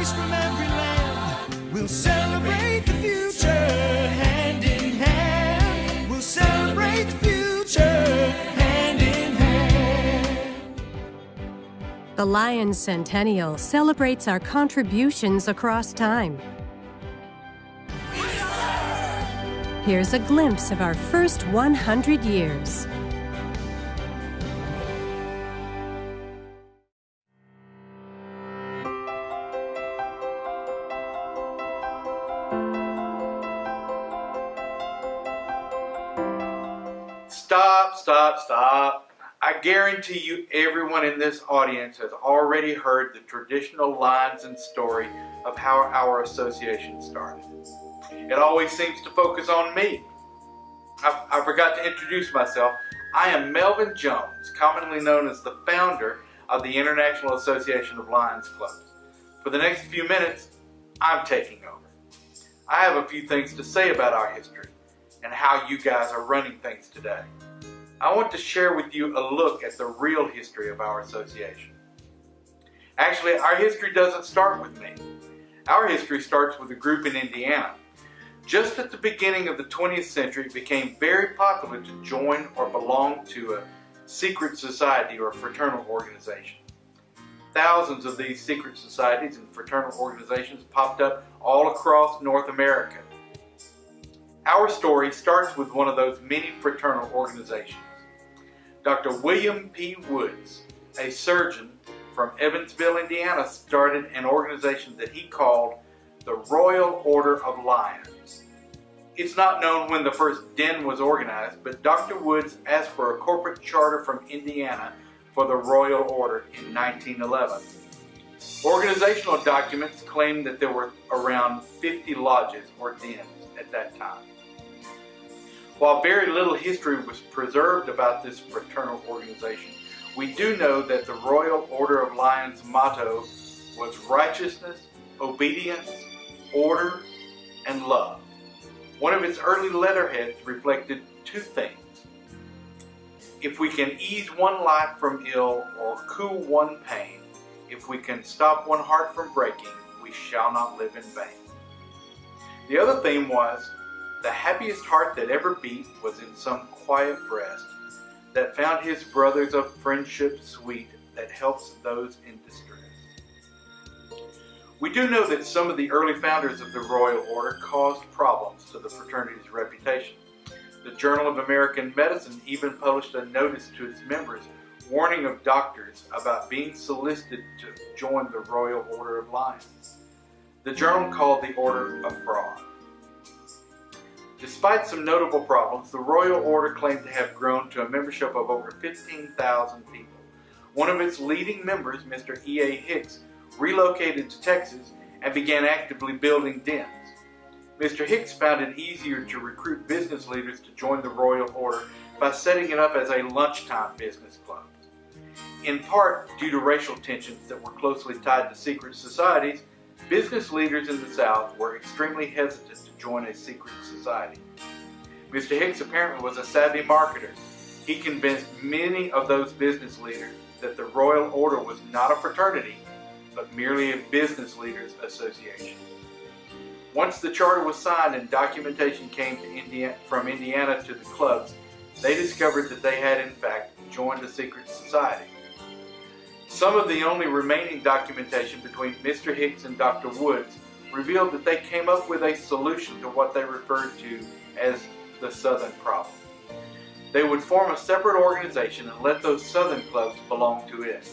boys from every land will celebrate the future hand in hand. We'll celebrate the future hand in hand. The Lions Centennial celebrates our contributions across time. Here's a glimpse of our first 100 years. Stop. I guarantee you everyone in this audience has already heard the traditional lines and story of how our association started. It always seems to focus on me. I forgot to introduce myself. I am Melvin Jones, commonly known as the founder of the International Association of Lions Clubs. For the next few minutes, I'm taking over. I have a few things to say about our history and how you guys are running things today. I want to share with you a look at the real history of our association. Actually, our history doesn't start with me. Our history starts with a group in Indiana. Just at the beginning of the 20th century, it became very popular to join or belong to a secret society or fraternal organization. Thousands of these secret societies and fraternal organizations popped up all across North America. Our story starts with one of those many fraternal organizations. Dr. William P. Woods, a surgeon from Evansville, Indiana, started an organization that he called the Royal Order of Lions. It's not known when the first den was organized, but Dr. Woods asked for a corporate charter from Indiana for the Royal Order in 1911. Organizational documents claim that there were around 50 lodges or dens at that time. While very little history was preserved about this fraternal organization, we do know that the Royal Order of Lions motto was righteousness, obedience, order, and love. One of its early letterheads reflected two things. If we can ease one life from ill or cool one pain, if we can stop one heart from breaking, we shall not live in vain. The other theme was, the happiest heart that ever beat was in some quiet breast that found his brothers of friendship sweet that helps those in distress. We do know that some of the early founders of the Royal Order caused problems to the fraternity's reputation. The Journal of American Medicine even published a notice to its members warning of doctors about being solicited to join the Royal Order of Lions. The journal called the order a fraud. Despite some notable problems, the Royal Order claimed to have grown to a membership of over 15,000 people. One of its leading members, Mr. E.A. Hicks, relocated to Texas and began actively building dens. Mr. Hicks found it easier to recruit business leaders to join the Royal Order by setting it up as a lunchtime business club. In part due to racial tensions that were closely tied to secret societies, business leaders in the South were extremely hesitant to join a secret society. Mr. Hicks apparently was a savvy marketer. He convinced many of those business leaders that the Royal Order was not a fraternity, but merely a business leaders association. Once the charter was signed and documentation came to from Indiana to the clubs, they discovered that they had in fact joined a secret society. Some of the only remaining documentation between Mr. Hicks and Dr. Woods revealed that they came up with a solution to what they referred to as the Southern problem. They would form a separate organization and let those Southern clubs belong to it.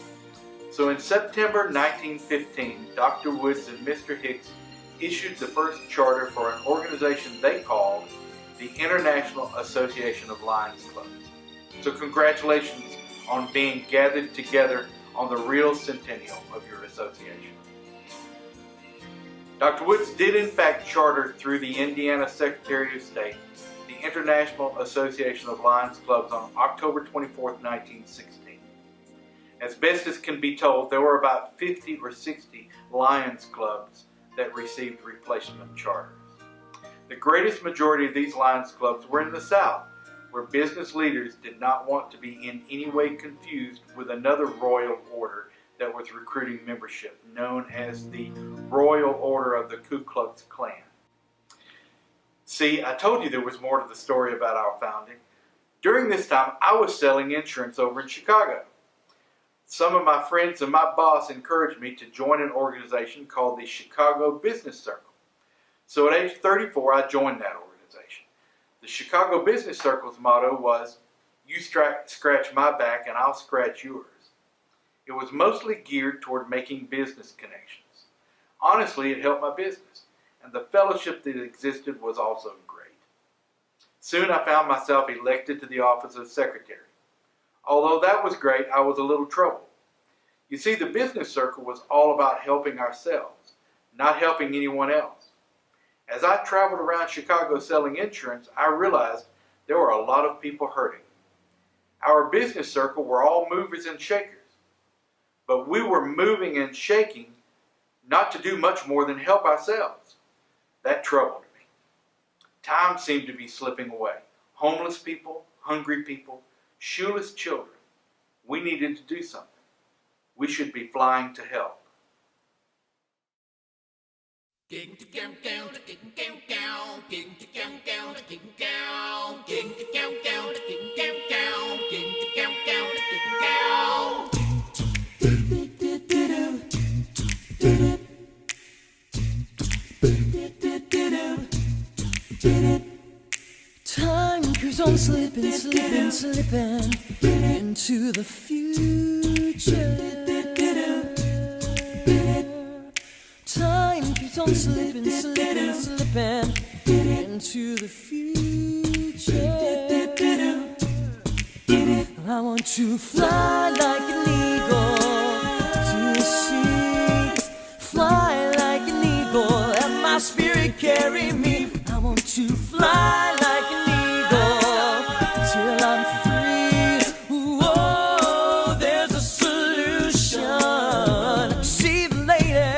So in September 1915, Dr. Woods and Mr. Hicks issued the first charter for an organization they called the International Association of Lions Clubs. So congratulations on being gathered together on the real centennial of your association. Dr. Woods did in fact charter through the Indiana Secretary of State the International Association of Lions Clubs on October 24, 1916. As best as can be told, there were about 50 or 60 Lions Clubs that received replacement charters. The greatest majority of these Lions Clubs were in the South, where business leaders did not want to be in any way confused with another royal order that was recruiting membership, known as the Royal Order of the Ku Klux Klan. See, I told you there was more to the story about our founding. During this time, I was selling insurance over in Chicago. Some of my friends and my boss encouraged me to join an organization called the Chicago Business Circle. So at age 34, I joined that organization. The Chicago Business Circle's motto was, "You scratch my back and I'll scratch yours." It was mostly geared toward making business connections. Honestly, it helped my business, and the fellowship that existed was also great. Soon I found myself elected to the office of secretary. Although that was great, I was a little troubled. You see, the business circle was all about helping ourselves, not helping anyone else. As I traveled around Chicago selling insurance, I realized there were a lot of people hurting. Our business circle were all movers and shakers, but we were moving and shaking not to do much more than help ourselves. That troubled me. Time seemed to be slipping away. Homeless people, hungry people, shoeless children. We needed to do something. We should be flying to help. Time keeps on slipping, slipping, slipping into the future. Time keeps on slipping, slipping, slipping into the future. I want to fly like an eagle to the sea. Fly like an eagle, let my spirit carry me. I want to fly like an eagle till I'm free. Whoa, there's a solution. See the lady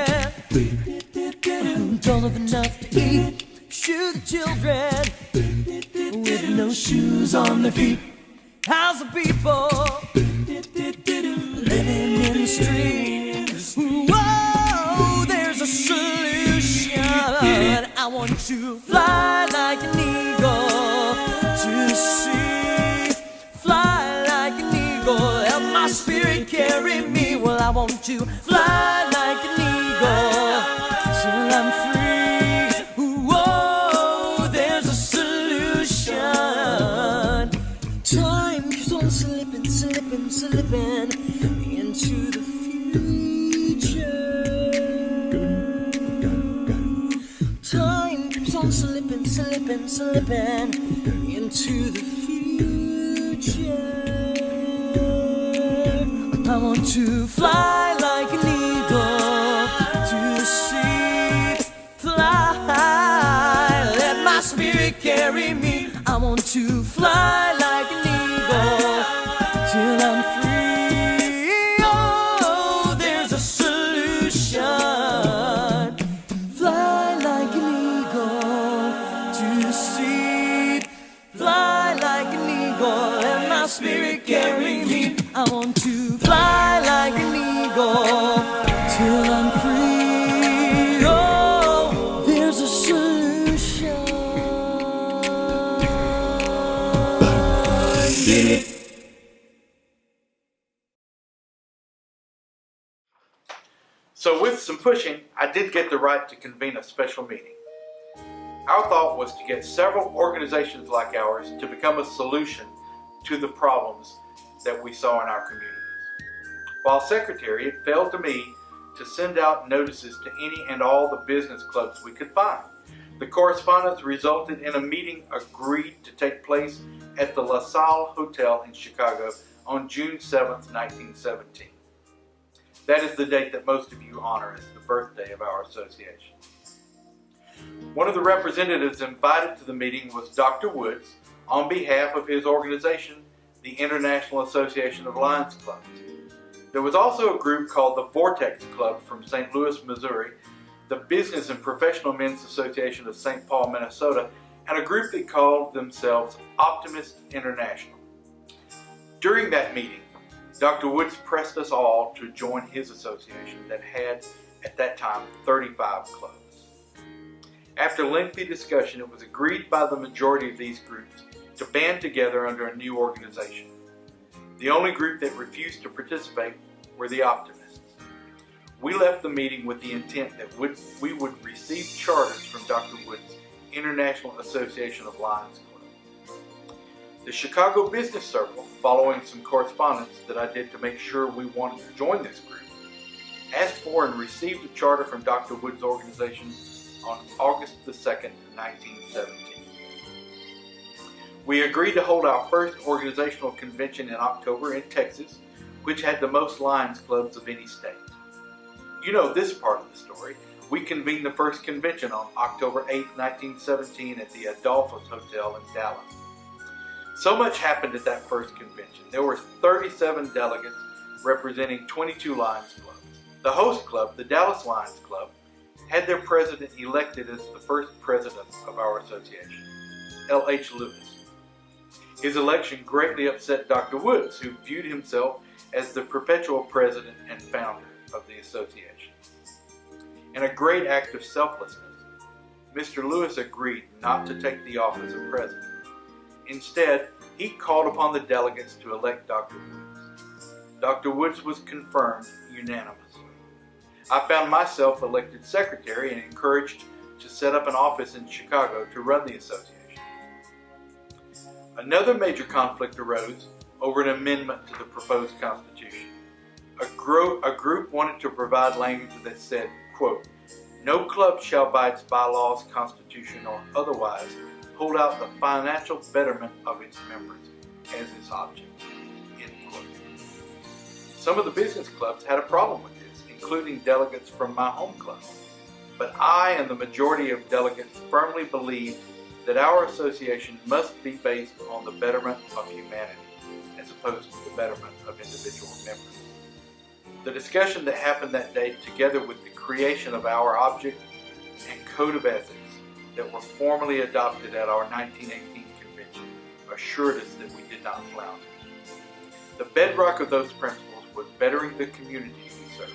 who don't have enough to eat. Shoot the children with no shoes on their feet. How's the people living in the streets? Whoa, there's a solution. I want to fly like an eagle to the sea. Fly like an eagle, let my spirit carry me. Well, I want to fly like an eagle till I'm free. Whoa, there's a solution. Time keeps on slipping, slipping, slipping into the future. Time keeps on slipping, slipping, slipping into the future. I want to fly like an eagle to the sea. Fly, let my spirit carry me. I want to fly like an eagle till I'm free. Oh, there's a solution. Fly like an eagle to the sea. Fly like an eagle, let my spirit carry me. I want to fly like an eagle till I'm free. Oh, there's a solution. So with some pushing, I did get the right to convene a special meeting. Our thought was to get several organizations like ours to become a solution to the problems that we saw in our communities. While secretary, it fell to me to send out notices to any and all the business clubs we could find. The correspondence resulted in a meeting agreed to take place at the La Salle Hotel in Chicago on June 7th, 1917. That is the date that most of you honor as the birthday of our association. One of the representatives invited to the meeting was Dr. Woods on behalf of his organization, the International Association of Lions Clubs. There was also a group called the Vortex Club from St. Louis, Missouri, the Business and Professional Men's Association of St. Paul, Minnesota, and a group that called themselves Optimist International. During that meeting, Dr. Woods pressed us all to join his association that had, at that time, 35 clubs. After lengthy discussion, it was agreed by the majority of these groups to band together under a new organization. The only group that refused to participate were the Optimists. We left the meeting with the intent that we would receive charters from Dr. Woods' International Association of Lions Club. The Chicago Business Circle, following some correspondence that I did to make sure we wanted to join this group, asked for and received a charter from Dr. Woods' organization on August the 2nd, 1917. We agreed to hold our first organizational convention in October in Texas, which had the most Lions clubs of any state. You know this part of the story. We convened the first convention on October 8, 1917 at the Adolphus Hotel in Dallas. So much happened at that first convention. There were 37 delegates representing 22 Lions clubs. The host club, the Dallas Lions Club, had their president elected as the first president of our association, L.H. Lewis. His election greatly upset Dr. Woods, who viewed himself as the perpetual president and founder of the association. In a great act of selflessness, Mr. Lewis agreed not to take the office of president. Instead, he called upon the delegates to elect Dr. Woods. Dr. Woods was confirmed unanimously. I found myself elected secretary and encouraged to set up an office in Chicago to run the association. Another major conflict arose over an amendment to the proposed Constitution. A group wanted to provide language that said, quote, "No club shall by its bylaws, constitution, or otherwise hold out the financial betterment of its members as its object," end quote. Some of the business clubs had a problem with this, including delegates from my home club. But I and the majority of delegates firmly believed that our association must be based on the betterment of humanity as opposed to the betterment of individual members. The discussion that happened that day, together with the creation of our object and code of ethics that were formally adopted at our 1918 convention, assured us that we did not flounder. The bedrock of those principles was bettering the community we serve.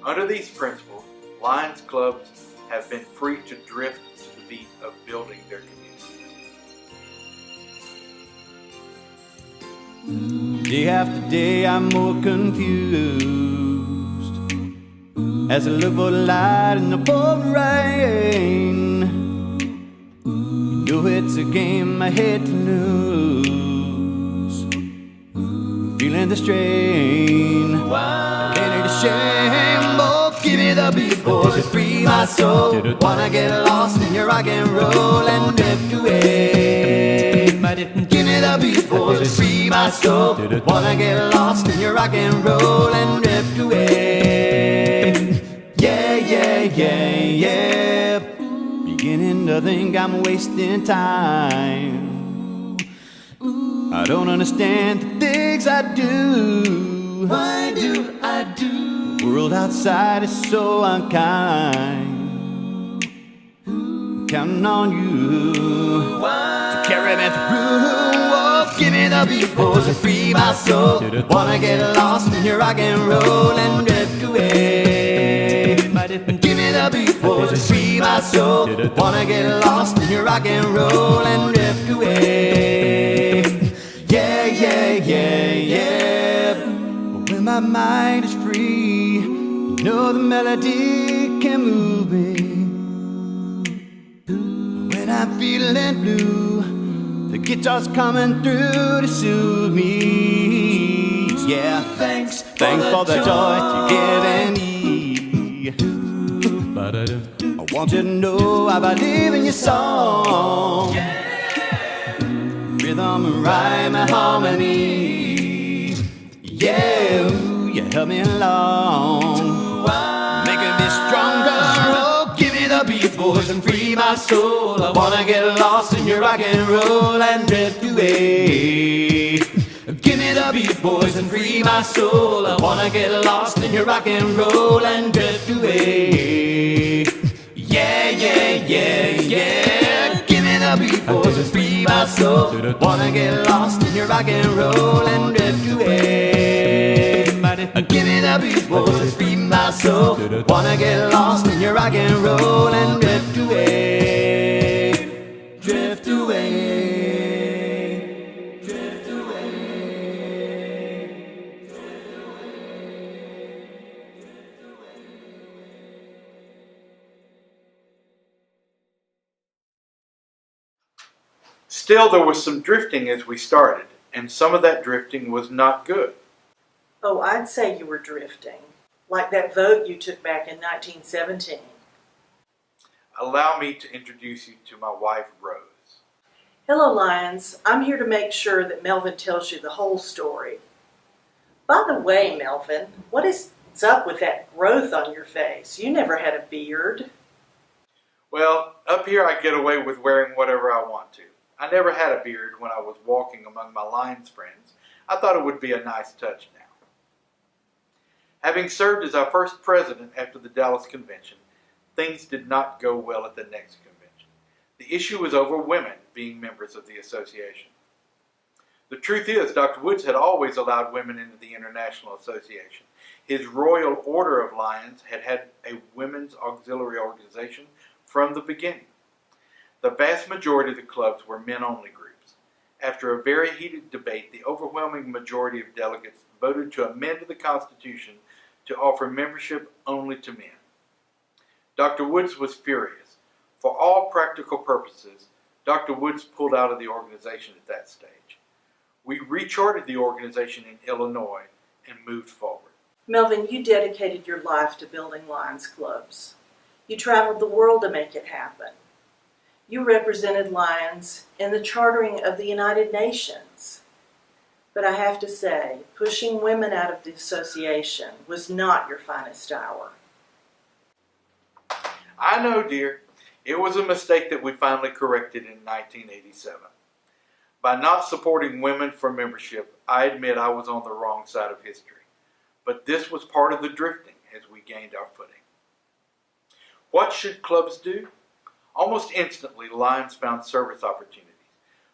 Under these principles, Lions clubs have been free to drift to the beat of building their communities. Day after day I'm more confused as I look for the light in the pouring rain. You know it's a game I hate to lose, feeling the strain, feeling the shame. Oh, give me the beat, boys, and free my soul. Wanna get lost in your rock and roll and drift away. Give me the beat, boys, and free my soul. Wanna get lost in your rock and roll and drift away. Yeah, yeah, yeah, yeah. Beginning to think I'm wasting time. I don't understand the things I do. Why do I do? The world outside is so unkind. Counting on you to carry me through. Oh, give me the beat, boys, and free my soul. Wanna get lost in your rock and roll and drift away. Give me the beat, boys, and free my soul. Wanna get lost in your rock and roll and drift away. Yeah, yeah, yeah, yeah. But when my mind is free, you know the melody can move me. When I'm feeling blue, the guitar's coming through to soothe me. Yeah, thanks for the joy you give and me. I want you to know I believe in your song. Rhythm and rhyme and harmony. Yeah, you help me along, making me stronger. Oh, give me the beat, boys, and free my soul. I wanna get lost in your rock and roll and drift away. Give me the beat, boys, and free my soul. I wanna get lost in your rock and roll and drift away. Yeah, yeah, yeah, yeah. Give me the beat, boys, and free my soul. Wanna get lost in your rock and roll and drift away. Give me the beat, voices feed my soul. Wanna get lost in your rock and roll and drift away, drift away, drift away, drift away. Still, there was some drifting as we started, and some of that drifting was not good. Oh, I'd say you were drifting. Like that vote you took back in 1917. Allow me to introduce you to my wife, Rose. Hello, Lions. I'm here to make sure that Melvin tells you the whole story. By the way, Melvin, what is up with that growth on your face? You never had a beard. Well, up here I get away with wearing whatever I want to. I never had a beard when I was walking among my Lions friends. I thought it would be a nice touch now. Having served as our first president after the Dallas Convention, things did not go well at the next convention. The issue was over women being members of the association. The truth is, Dr. Woods had always allowed women into the International Association. His Royal Order of Lions had had a women's auxiliary organization from the beginning. The vast majority of the clubs were men-only groups. After a very heated debate, the overwhelming majority of delegates voted to amend the Constitution to offer membership only to men. Dr. Woods was furious. For all practical purposes, Dr. Woods pulled out of the organization at that stage. We recharted the organization in Illinois and moved forward. Melvin, you dedicated your life to building Lions clubs. You traveled the world to make it happen. You represented Lions in the chartering of the United Nations. But I have to say, pushing women out of the association was not your finest hour. I know, dear. It was a mistake that we finally corrected in 1987. By not supporting women for membership, I admit I was on the wrong side of history. But this was part of the drifting as we gained our footing. What should clubs do? Almost instantly, Lions found service opportunities.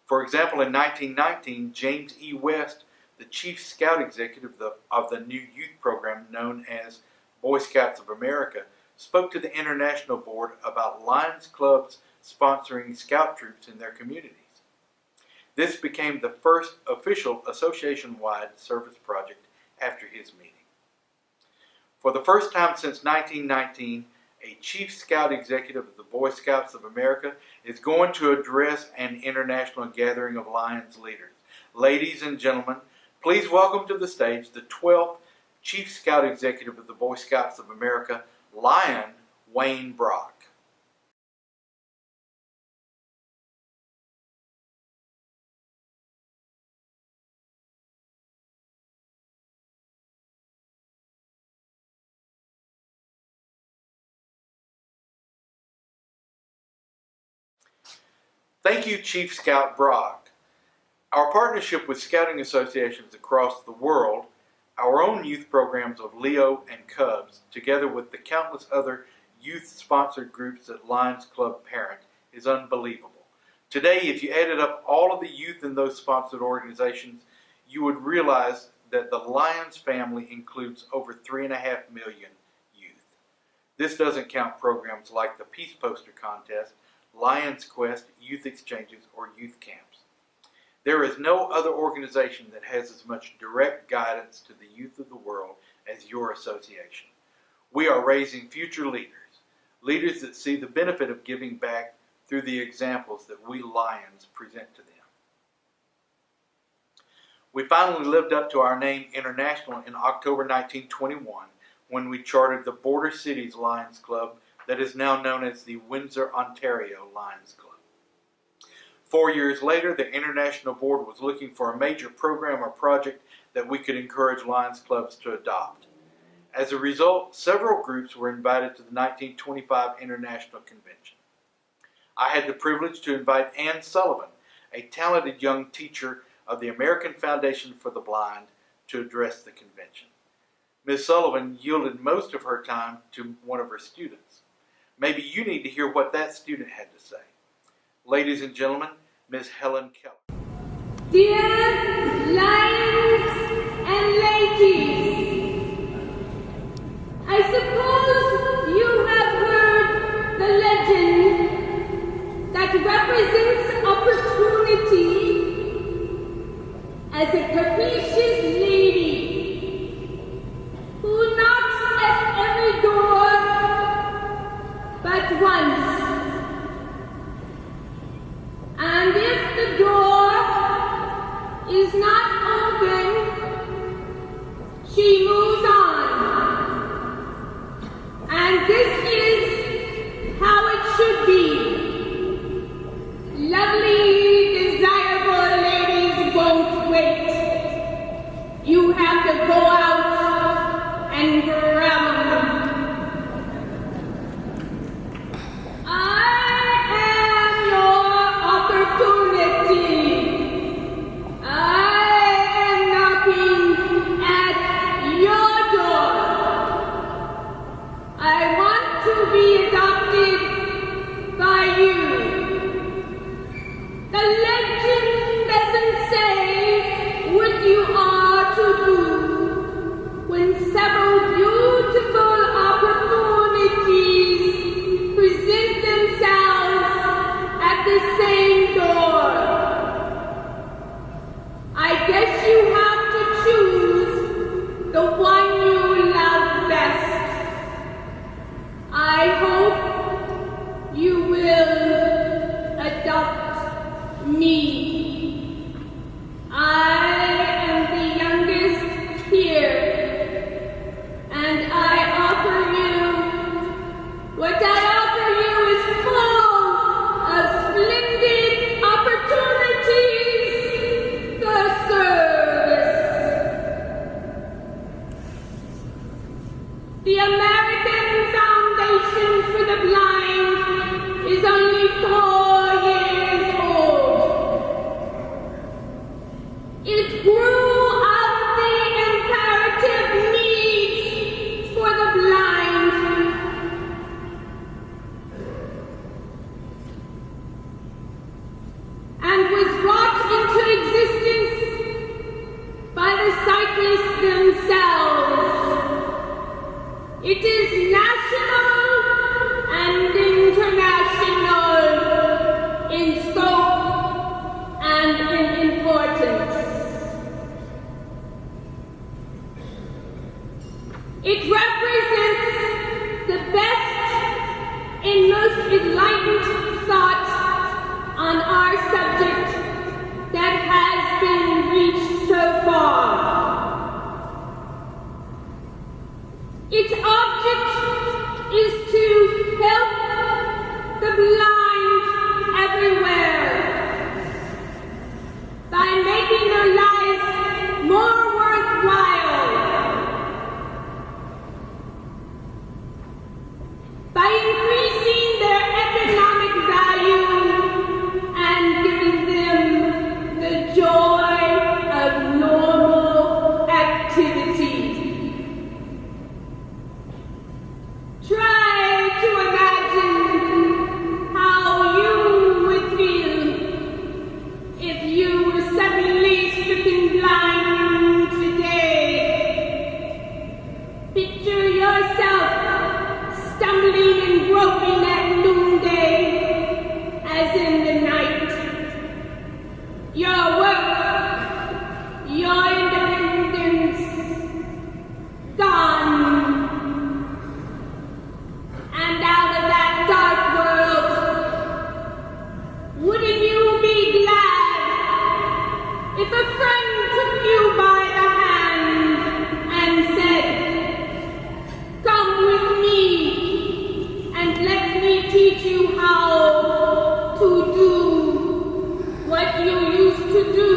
For example, in 1919, James E. West, the Chief Scout Executive of the new youth program known as Boy Scouts of America, spoke to the International Board about Lions clubs sponsoring scout troops in their communities. This became the first official association-wide service project after his meeting. For the first time since 1919, a Chief Scout Executive of the Boy Scouts of America is going to address an international gathering of Lions leaders. Ladies and gentlemen, please welcome to the stage the 12th Chief Scout Executive of the Boy Scouts of America, Lion Wayne Brock. Thank you, Chief Scout Brock. Our partnership with scouting associations across the world, our own youth programs of Leo and Cubs, together with the countless other youth-sponsored groups that Lions Club parent, is unbelievable. Today, if you added up all of the youth in those sponsored organizations, you would realize that the Lions family includes over 3.5 million youth. This doesn't count programs like the Peace Poster Contest, Lions Quest, Youth Exchanges, or Youth Camps. There is no other organization that has as much direct guidance to the youth of the world as your association. We are raising future leaders, leaders that see the benefit of giving back through the examples that we Lions present to them. We finally lived up to our name international in October 1921 when we chartered the Border Cities Lions Club that is now known as the Windsor, Ontario Lions Club. 4 years later, the International Board was looking for a major program or project that we could encourage Lions clubs to adopt. As a result, several groups were invited to the 1925 International Convention. I had the privilege to invite Ann Sullivan, a talented young teacher of the American Foundation for the Blind, to address the convention. Ms. Sullivan yielded most of her time to one of her students. Maybe you need to hear what that student had to say. Ladies and gentlemen, Ms. Helen Keller. Dear Lions and ladies, but once. And if the door is not open, she moves on. And this is how it should be. Lovely, desirable ladies won't wait. You have to go out and grab them. I am your opportunity. I am knocking at your door. I want to be adopted by you. The legend doesn't say what you are to do when several beautiful opportunities present themselves at the same door. I guess you have to choose the one you love best. I hope you will adopt me. I am the youngest here, and I offer you what I offer you is full of splendid opportunities for service. The American Foundation for the Blind is only 4 years old. It grew out of the imperative needs for the blind. And was brought into existence by the cyclists themselves. It is national and international in scope and in importance. It represents the best and most enlightened thought on our subject that has been reached so far. Its object is to help the blind everywhere by making their lives more worthwhile, by increasing their economic value and giving them the joy of normal activity. Try to imagine how you would feel if you were suddenly stricken blind today. Picture yourself stumbling and groping at noonday, as in the night. Your work, your independence, gone. And out of that dark world, wouldn't you be glad if a friend took you by the hand and said, "Come with me and let me teach you how to do what you used to do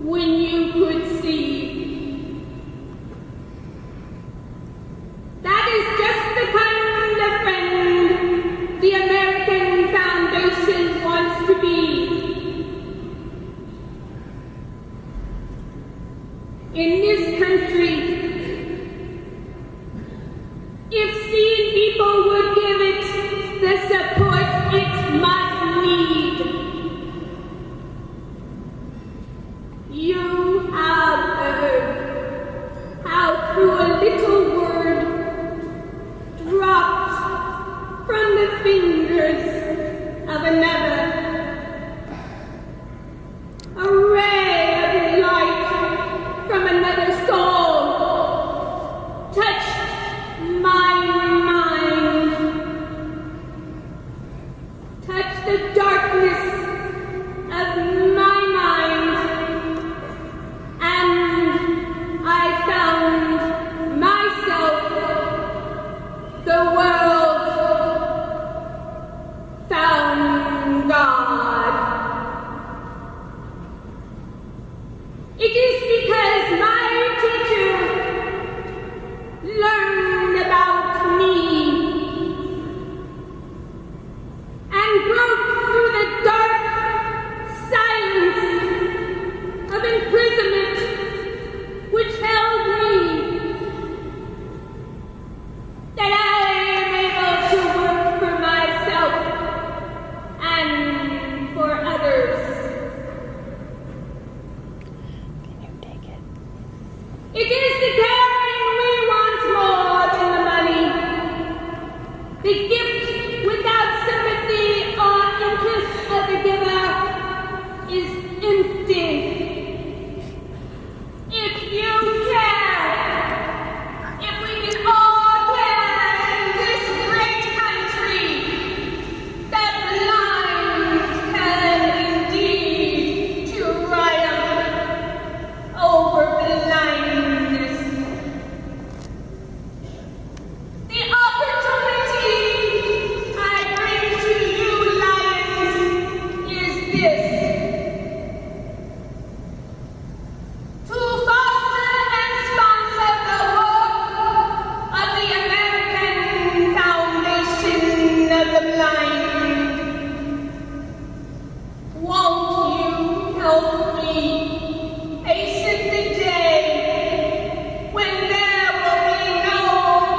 when you could see"? That is just the kind of friend the American Foundation wants to be. In this country, if seeing people would give it the support it must need, you have heard how through a little word dropped from the fingers of another, a ray of light from another soul touched my mind The gift without sympathy or interest of the giver is empty. If you care, if we can all care in this great country, that blind can indeed triumph over blindness. The opportunity I bring to you, Lions, is this. To foster and sponsor the work of the American Foundation of the Blind. Won't you help me hasten the day when there will be no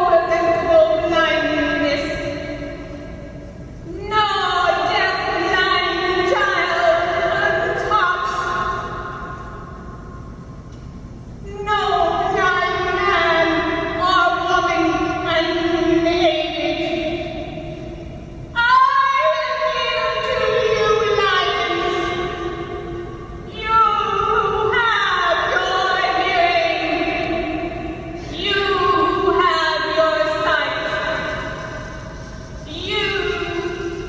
preventable blindness, no deaf-blind child untaught, no blind man or woman unaided. I appeal to you, Lions. You have your hearing. You have your sight. You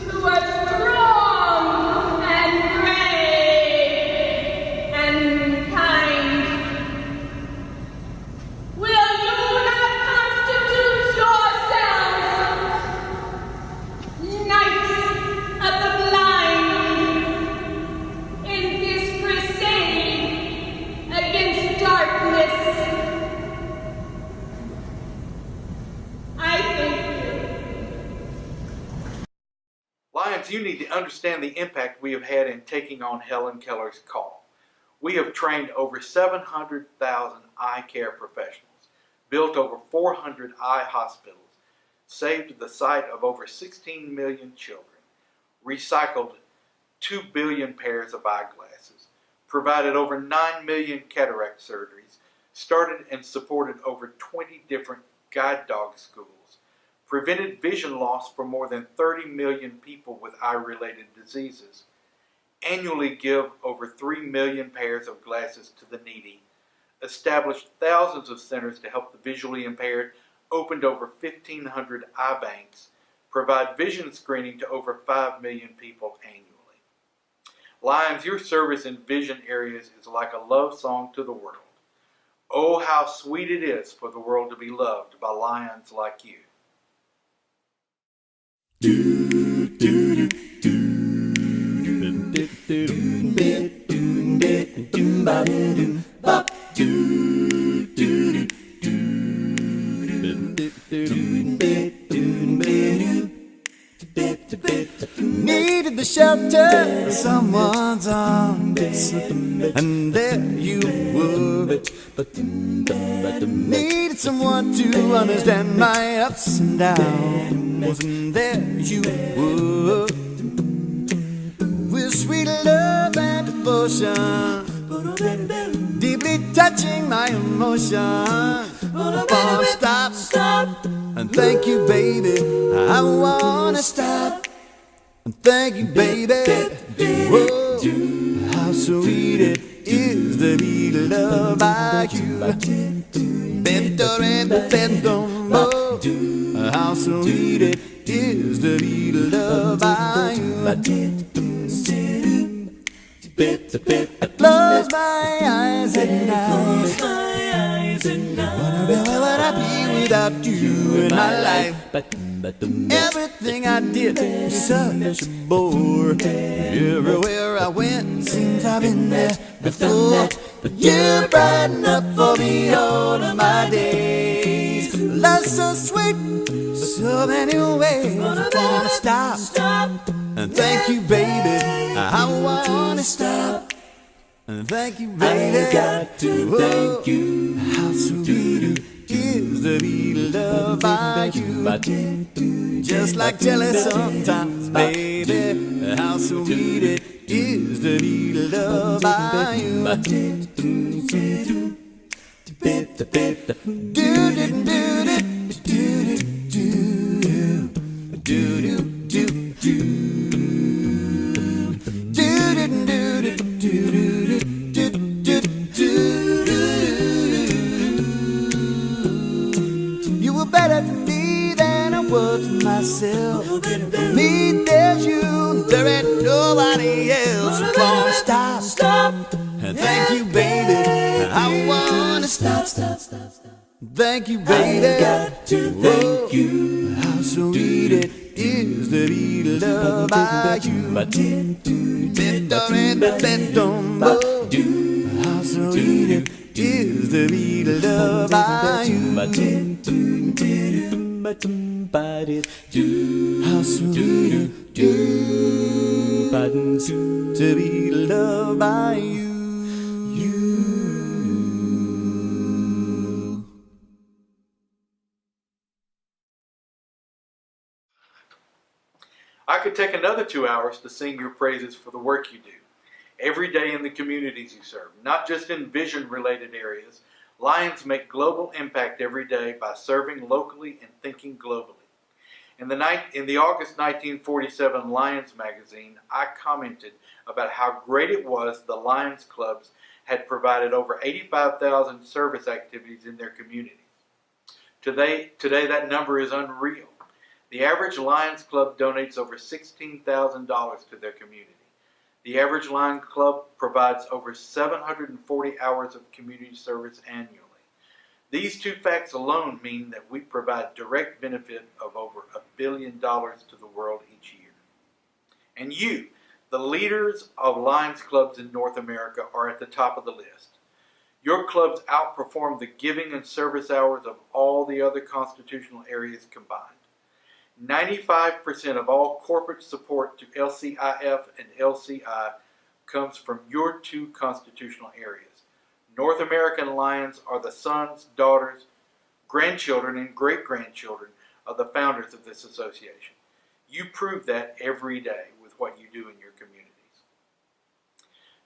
who are strong and brave and kind. Will you not constitute yourselves Knights of the Blind in this crusade against darkness? I thank you. Lions, you need to understand the impact we have had in taking on Helen Keller's call. We have trained over 700,000 eye care professionals, built over 400 eye hospitals, saved the sight of over 16 million children, recycled 2 billion pairs of eyeglasses, provided over 9 million cataract surgeries, started and supported over 20 different guide dog schools, prevented vision loss for more than 30 million people with eye-related diseases, annually give over 3 million pairs of glasses to the needy, established thousands of centers to help the visually impaired, opened over 1,500 eye banks, provide vision screening to over 5 million people annually. Lions, your service in vision areas is like a love song to the world. Oh, how sweet it is for the world to be loved by lions like you. Needed the shelter of someone's arms, and there you were. Needed someone to understand my ups and downs, and there you were. With sweet love and devotion, deeply touching my emotion. Stop, and thank you, baby. I wanna stop. And thank you, baby. Whoa, how sweet it is to be loved by you. How sweet it is to be loved by you. I close my eyes at night. Where would I be without you in my life? Everything I did was such a bore. Everywhere I went, seems I've been there before. But you brighten up for me all of my days. Love's so sweet, so many ways. I wanna stop and thank you, baby. I wanna stop and thank you, baby. I got to thank you. How sweet it is to be loved by you. Just like jelly sometimes, baby. How sweet it is to be loved by you. Me, there's you, there ain't nobody else. Won't stop. Thank you, baby. I wanna stop. Thank you, baby. I've got to thank you. How sweet it is to be loved by you. How sweet it is to be loved by you. How sweet it is to be loved by you. I could take another 2 hours to sing your praises for the work you do. Every day in the communities you serve, not just in vision-related areas, Lions make global impact every day by serving locally and thinking globally. In the August 1947 Lions magazine, I commented about how great it was the Lions clubs had provided over 85,000 service activities in their communities. Today that number is unreal. The average Lions Club donates over $16,000 to their community. The average Lions Club provides over 740 hours of community service annually. These two facts alone mean that we provide direct benefit of over $1 billion to the world each year. And you, the leaders of Lions Clubs in North America, are at the top of the list. Your clubs outperform the giving and service hours of all the other constitutional areas combined. 95% of all corporate support to LCIF and LCI comes from your two constitutional areas. North American Lions are the sons, daughters, grandchildren, and great-grandchildren of the founders of this association. You prove that every day with what you do in your communities.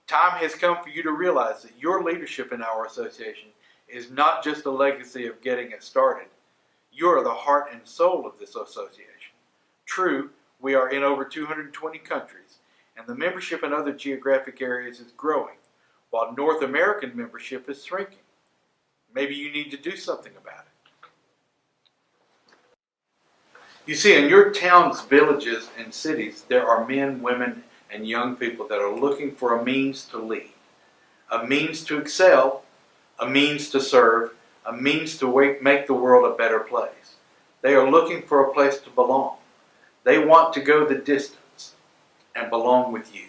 Time has come for you to realize that your leadership in our association is not just a legacy of getting it started. You are the heart and soul of this association. True, we are in over 220 countries, and the membership in other geographic areas is growing, while North American membership is shrinking. Maybe you need to do something about it. You see, in your towns, villages, and cities, there are men, women, and young people that are looking for a means to lead, a means to excel, a means to serve, a means to make the world a better place. They are looking for a place to belong. They want to go the distance and belong with you.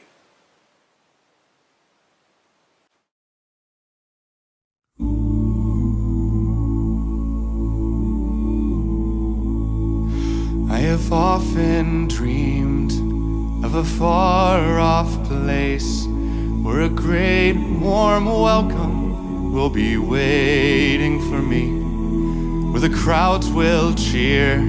I have often dreamed of a far-off place where a great warm welcome will be waiting for me, where the crowds will cheer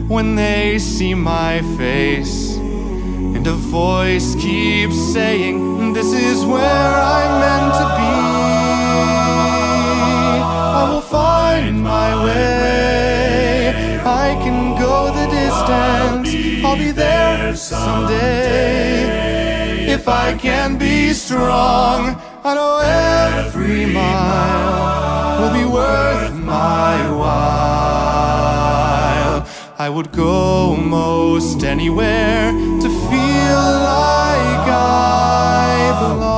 when they see my face, and a voice keeps saying, "This is where I'm meant to be." I will find my way, I can go the distance, I'll be there someday. If I can be strong, I know every mile will be worth my while. I would go most anywhere to feel like I belong.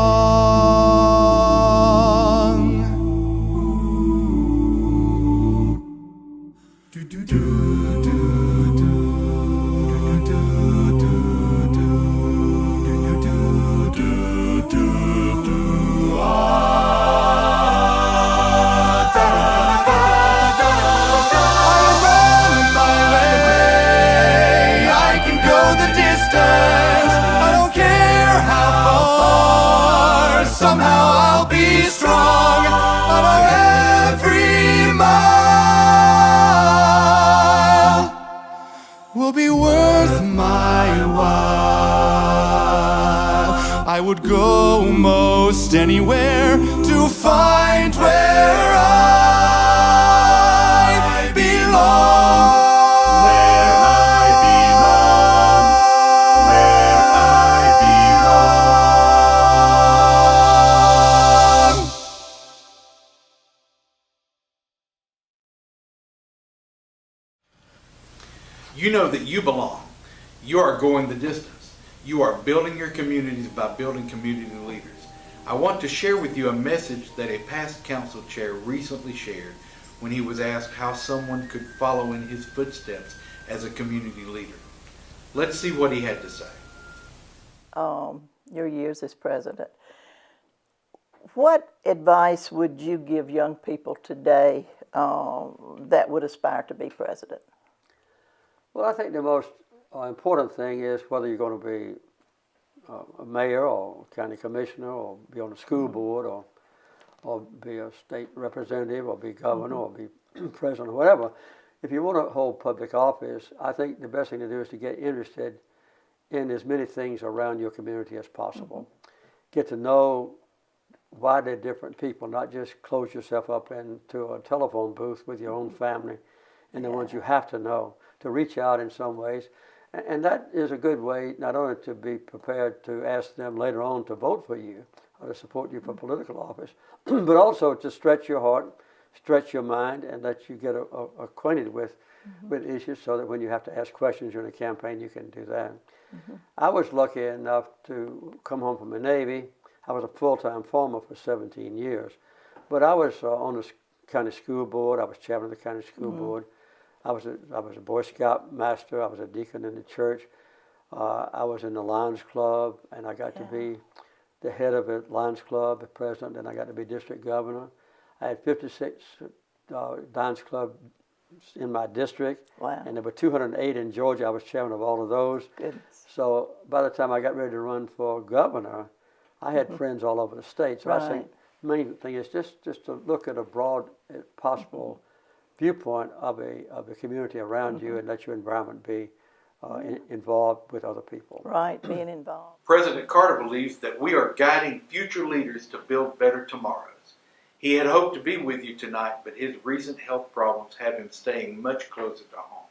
Somehow I'll be strong. I know every mile will be worth my while. I would go most anywhere to find where I belong. You know that you belong. You are going the distance. You are building your communities by building community leaders. I want to share with you a message that a past council chair recently shared when he was asked how someone could follow in his footsteps as a community leader. Let's see what he had to say. Your years as president. What advice would you give young people today that would aspire to be president? Well, I think the most important thing is whether you're going to be a mayor or county commissioner or be on the school board or be a state representative or be governor or be president or whatever. If you want to hold public office, I think the best thing to do is to get interested in as many things around your community as possible. Get to know why they're different people, not just close yourself up into a telephone booth with your own family and the ones you have to know, to reach out in some ways. And that is a good way not only to be prepared to ask them later on to vote for you or to support you for political office, but also to stretch your heart, stretch your mind, and let you get acquainted with issues so that when you have to ask questions during a campaign, you can do that. I was lucky enough to come home from the Navy. I was a full-time farmer for 17 years, but I was on the county school board. I was chairman of the county school board. I was a Boy Scout master. I was a deacon in the church. I was in the Lions Club, and I got to be the head of the Lions Club, the president, and I got to be district governor. I had 56 Lions Club in my district, and there were 208 in Georgia. I was chairman of all of those. Goodness. So by the time I got ready to run for governor, I had friends all over the state. So I think the main thing is just to look at a broad possible viewpoint of a community around you and let your environment be involved with other people. Right, being involved. President Carter believes that we are guiding future leaders to build better tomorrows. He had hoped to be with you tonight, but his recent health problems have him staying much closer to home.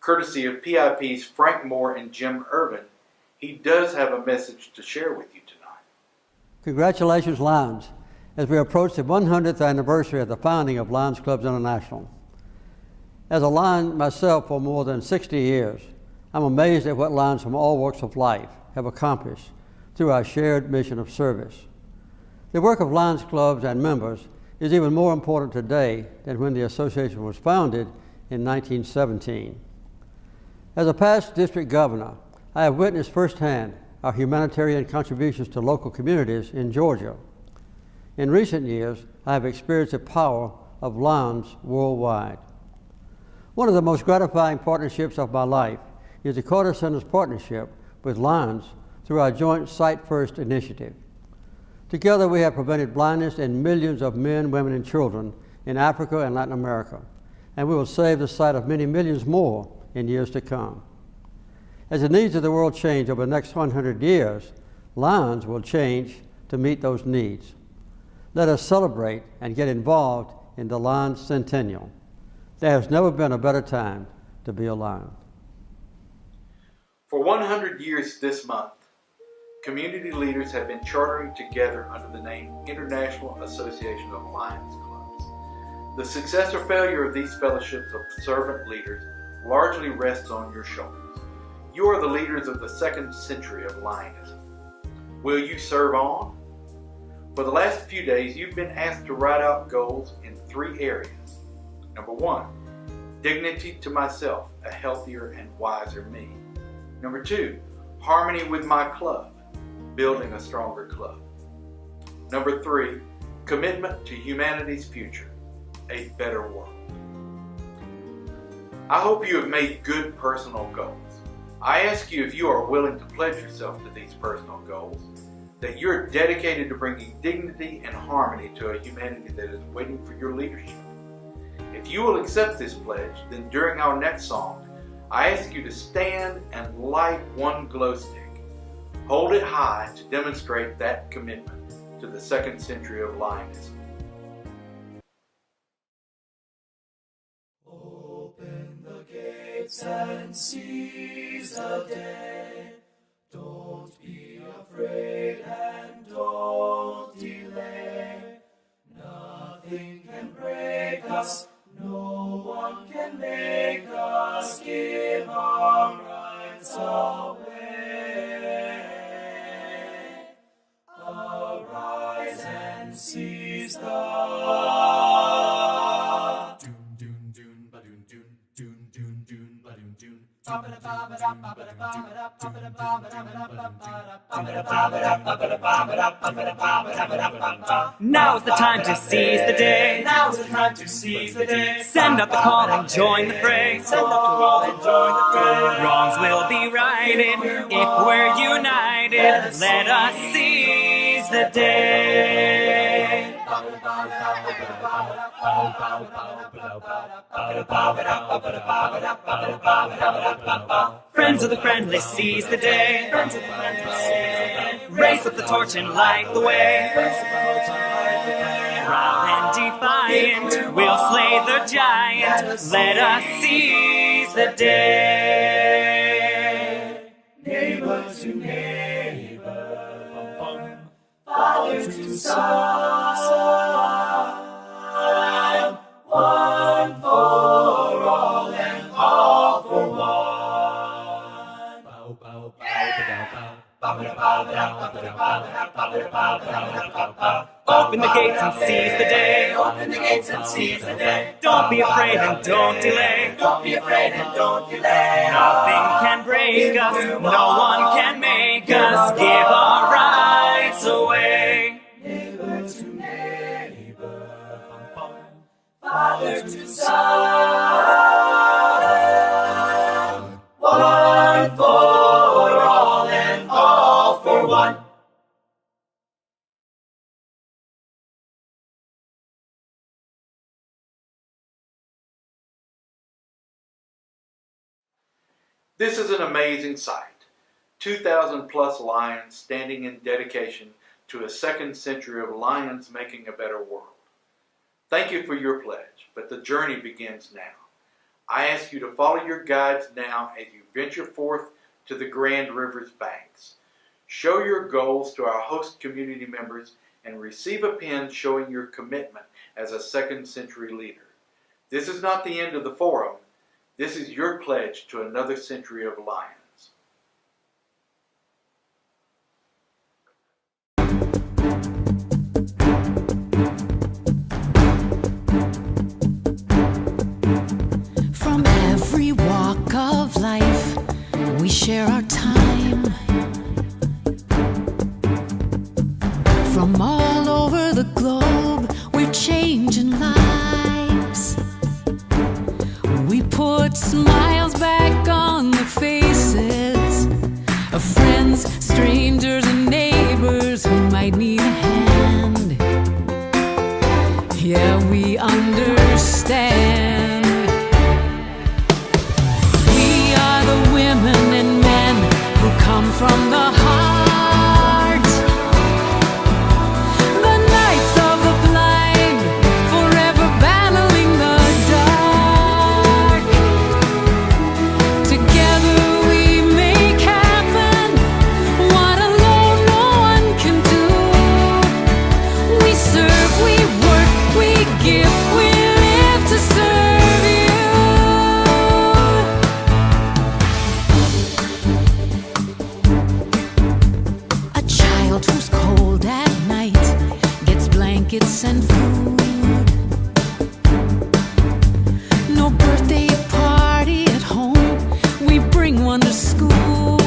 Courtesy of PIP's Frank Moore and Jim Irvin, he does have a message to share with you tonight. Congratulations, Lions, as we approach the 100th anniversary of the founding of Lions Clubs International. As a Lion myself for more than 60 years, I'm amazed at what Lions from all walks of life have accomplished through our shared mission of service. The work of Lions Clubs and members is even more important today than when the association was founded in 1917. As a past district governor, I have witnessed firsthand our humanitarian contributions to local communities in Georgia. In recent years, I have experienced the power of Lions worldwide. One of the most gratifying partnerships of my life is the Carter Center's partnership with Lions through our joint Sight First initiative. Together, we have prevented blindness in millions of men, women, and children in Africa and Latin America, and we will save the sight of many millions more in years to come. As the needs of the world change over the next 100 years, Lions will change to meet those needs. Let us celebrate and get involved in the Lions Centennial. There has never been a better time to be a Lion. For 100 years this month, community leaders have been chartering together under the name International Association of Lions Clubs. The success or failure of these fellowships of servant leaders largely rests on your shoulders. You are the leaders of the second century of Lionism. Will you serve on? For the last few days, you've been asked to write out goals in 3 areas. Number 1, dignity to myself, a healthier and wiser me. Number 2, harmony with my club, building a stronger club. Number 3, commitment to humanity's future, a better world. I hope you have made good personal goals. I ask you if you are willing to pledge yourself to these personal goals, that you're dedicated to bringing dignity and harmony to a humanity that is waiting for your leadership. If you will accept this pledge, then during our next song, I ask you to stand and light one glow stick. Hold it high to demonstrate that commitment to the second century of Lionism. Open the gates and seize the day. Don't be afraid and don't delay. Nothing can break us, no one can make us give our rights away. Arise and seize the Now's the time to seize the day. Now's the time to seize the day. Send out the call and join the fray. Send out the call and join the fray. Wrongs will be righted if we're united. Let us seize the day. Friends of the friendly, seize the day. Raise up the torch and light the way. Proud and defiant, we'll slay the giant. Let us seize the day. Neighbor to neighbor, father to son, one for all and all for one. Open the gates and seize the day. Open the gates and seize the day. Don't be afraid and don't delay. Don't be afraid and don't delay. Nothing can break us, no one can make us give our rights away. Neighbor to neighbor, father to son, one for all and all for one. This is an amazing sight. 2,000 plus lions standing in dedication to a second century of lions making a better world. Thank you for your pledge, but the journey begins now. I ask you to follow your guides now as you venture forth to the Grand River's banks. Show your goals to our host community members and receive a pin showing your commitment as a second century leader. This is not the end of the forum. This is your pledge to another century of lions. From every walk of life, we share our time. From all over the globe, we're changing lives. We put smiles back on the faces of friends, strangers, and neighbors who might need a hand. Yeah, we understand. We are the women and men who come from the heart. The knights of the blind, forever battling the dark. Together we make happen what alone no one can do. We serve, we work, we give, we live to serve you. A child who's cold at night gets blankets and food. No birthday party at home, we bring one to school.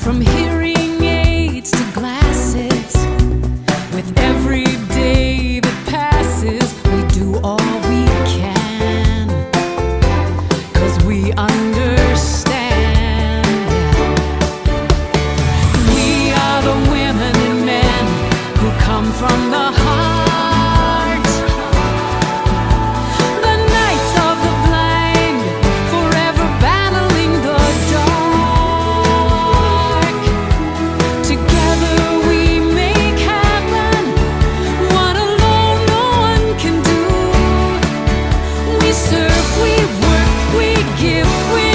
From hearing aids to glasses, with every day that passes, we do all we can, 'cause we understand. We are the women and men who come from the heart. The knights of the blind, forever battling the dark. Together we make happen what alone no one can do. We serve, we work, we give, we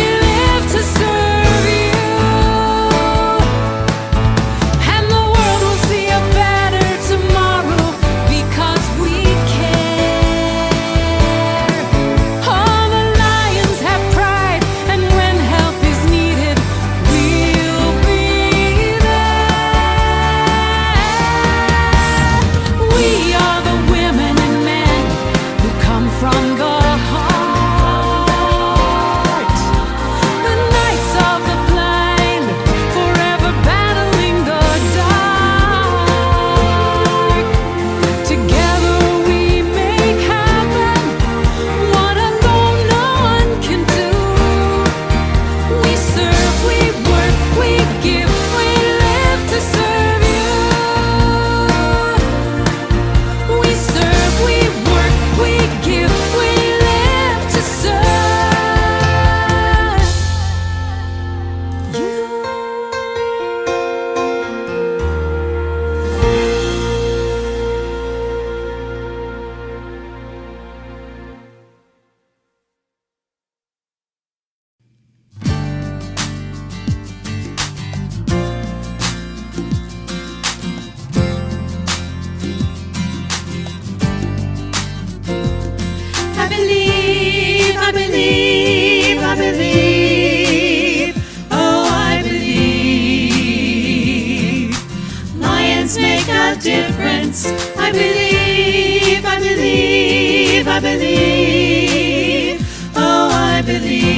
difference. I believe, I believe, I believe. Oh, I believe.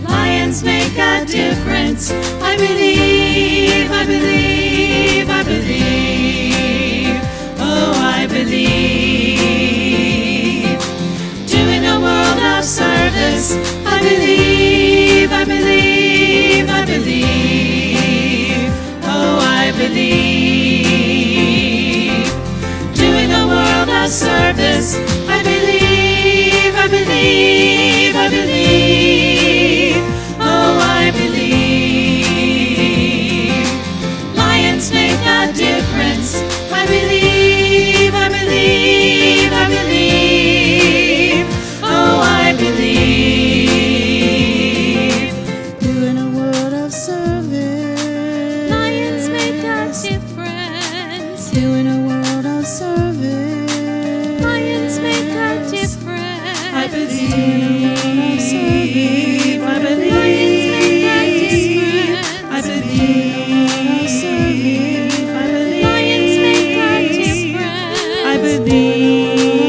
Lions make a difference. I believe, I believe, I believe. Oh, I believe. Doing a world of service. I believe, I believe, I believe. Oh, I believe. Doing a world of service. I believe, I believe, I believe. Oh, I believe. Lions make a difference. I believe, I believe, I believe. Oh, I believe. Doing a world of service. Lions make a difference. Doing a world of service. Lions make a difference. I believe. I believe. Lions make a difference. I believe. I believe. Lions make a difference. I believe.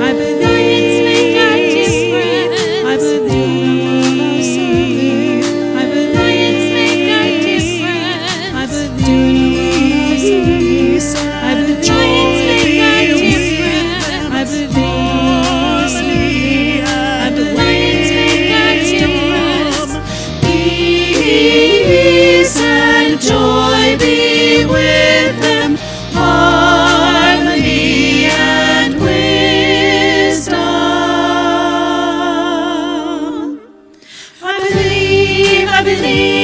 I believe. Lions make a difference. I believe. I believe. Lions make a difference. I believe. I believe. Lions make a difference. I believe. I believe. Lions make a difference. Peace and joy be with them. Harmony and wisdom. I believe, I believe.